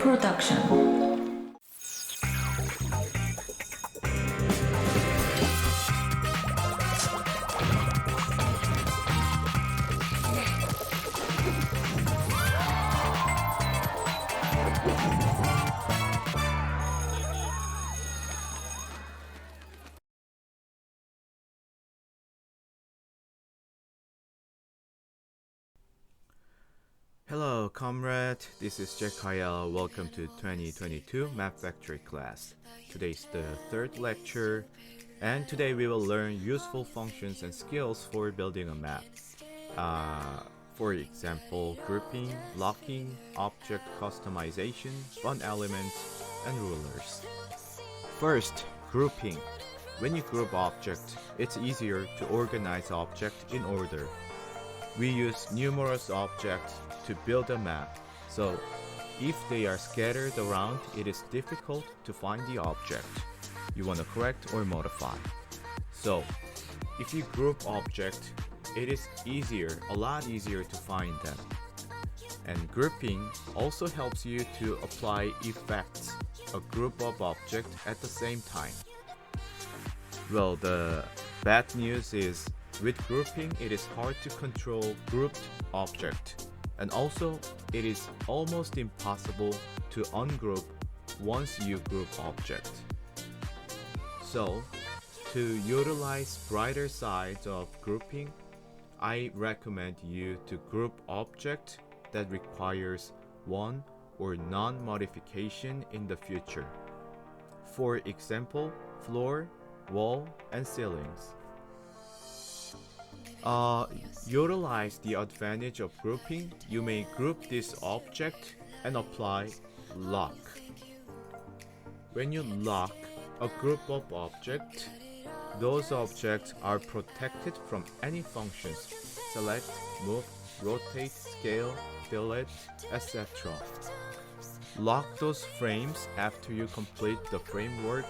Production. Hello, comrade. This is Jehkael. Welcome to 2022 Map Factory class. Today is the third lecture, and today we will learn useful functions and skills for building a map. For example, grouping, locking, object customization, fun elements, and rulers. First, grouping. When you group objects, it's easier to organize objects in order. We use numerous objects to build a map, so if they are scattered around, it is difficult to find the object you want to correct or modify. So, if you group objects, it is a lot easier to find them. And grouping also helps you to apply effects, a group of objects at the same time. Well, the bad news is with grouping, it is hard to control grouped object, and also it is almost impossible to ungroup once you group object. So, to utilize brighter sides of grouping, I recommend you to group object that requires one or none modification in the future. For example, floor, wall, and ceilings. Utilize the advantage of grouping. You may group this object and apply lock. When you lock a group of objects, those objects are protected from any functions. Select, move, rotate, scale, delete, etc. Lock those frames after you complete the framework,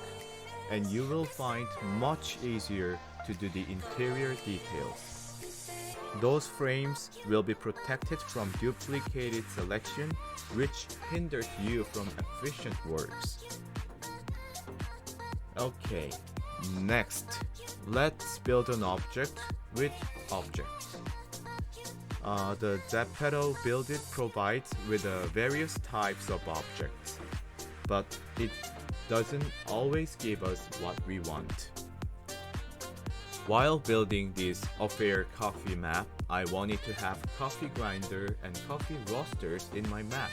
and you will find much easier to do the interior details. Those frames will be protected from duplicated selection, which hinders you from efficient works. Okay, next, let's build an object with objects. The ZEPETO Build It provides with various types of objects, but it doesn't always give us what we want. While building this affair coffee map, I wanted to have coffee grinder and coffee roasters in my map,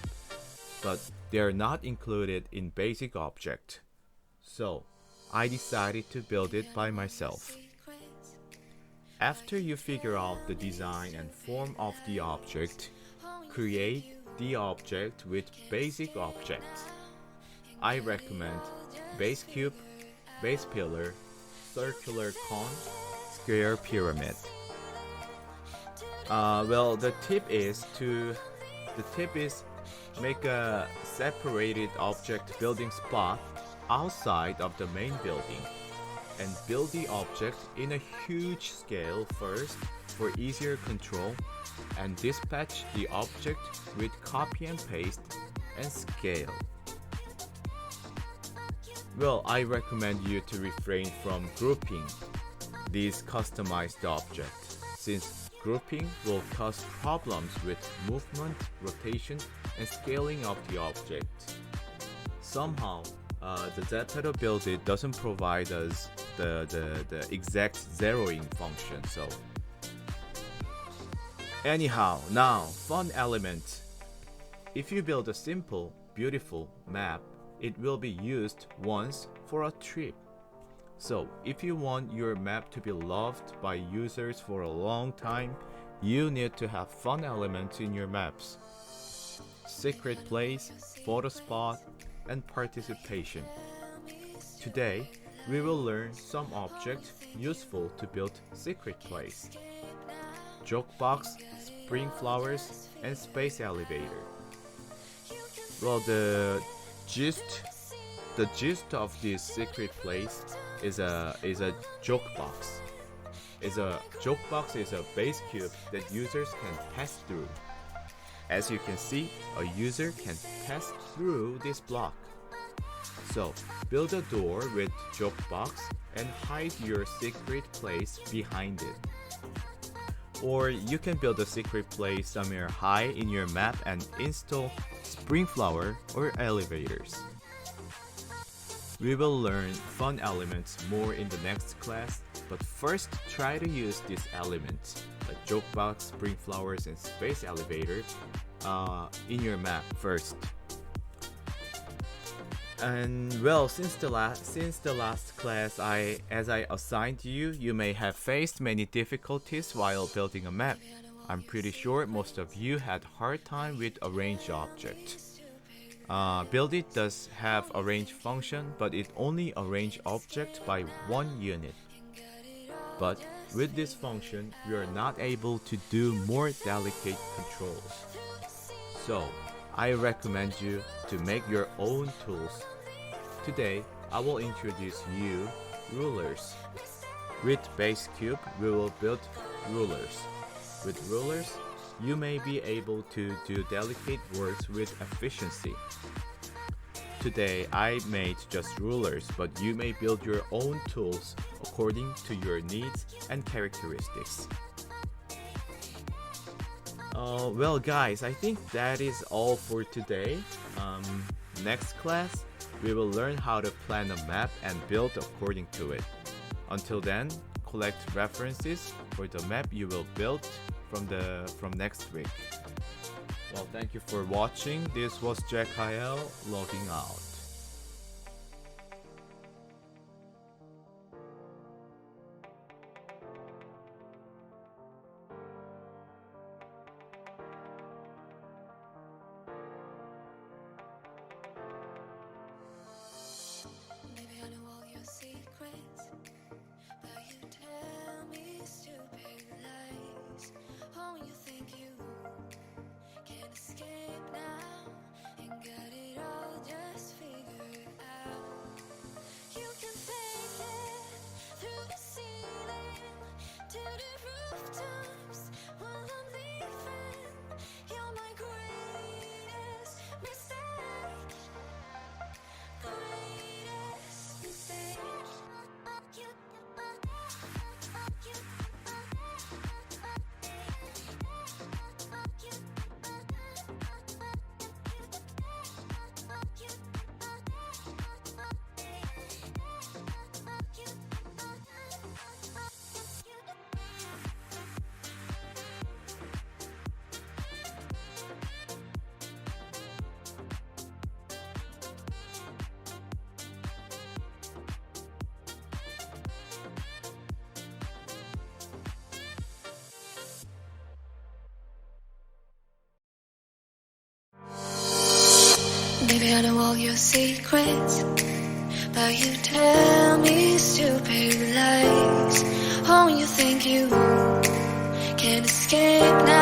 but they are not included in basic object. So, I decided to build it by myself. After you figure out the design and form of the object, create the object with basic objects. I recommend base cube, base pillar, circular cone, square pyramid. The tip is make a separated object building spot outside of the main building and build the object in a huge scale first for easier control, and dispatch the object with copy and paste and scale. Well, I recommend you to refrain from grouping these customized objects, since grouping will cause problems with movement, rotation, and scaling of the object. Somehow, the ZEPETO Build It doesn't provide us the exact zeroing function, so. Anyhow, now, fun element. If you build a simple, beautiful map, it will be used once for a trip. So, if you want your map to be loved by users for a long time, you need to have fun elements in your maps. Secret place, photo spot, and participation. Today, we will learn some objects useful to build secret place. Joke box, spring flowers, and space elevator. Well, the gist of this secret place is a joke box. Joke box is a base cube that users can pass through. As you can see, a user can pass through this block. So, build a door with joke box and hide your secret place behind it. Or you can build a secret place somewhere high in your map and install spring flower or elevators. We will learn fun elements more in the next class, but first try to use these elements, like joke box, spring flowers, and space elevator, in your map first. And well, since the last class, as I assigned you, you may have faced many difficulties while building a map. I'm pretty sure most of you had hard time with arrange object. Build it does have arrange function, but it only arrange object by one unit. But with this function, we are not able to do more delicate controls. So, I recommend you to make your own tools. Today, I will introduce you rulers. With base cube, we will build rulers. With rulers, you may be able to do delicate works with efficiency. Today, I made just rulers, but you may build your own tools according to your needs and characteristics. Well guys, I think that is all for today. Next class, we will learn how to plan a map and build according to it. Until then, collect references for the map you will build from next week. Well, thank you for watching. This was Jehkael logging out. Maybe I know all your secrets, but you tell me stupid lies. Oh, you think you can escape now and got it all just figured out. You can fake it through the ceiling to the rooftops while I'm leaving. You're my greatest mistake. Greatest mistake. Maybe I know all your secrets, but you tell me stupid lies. Oh, you think you can escape now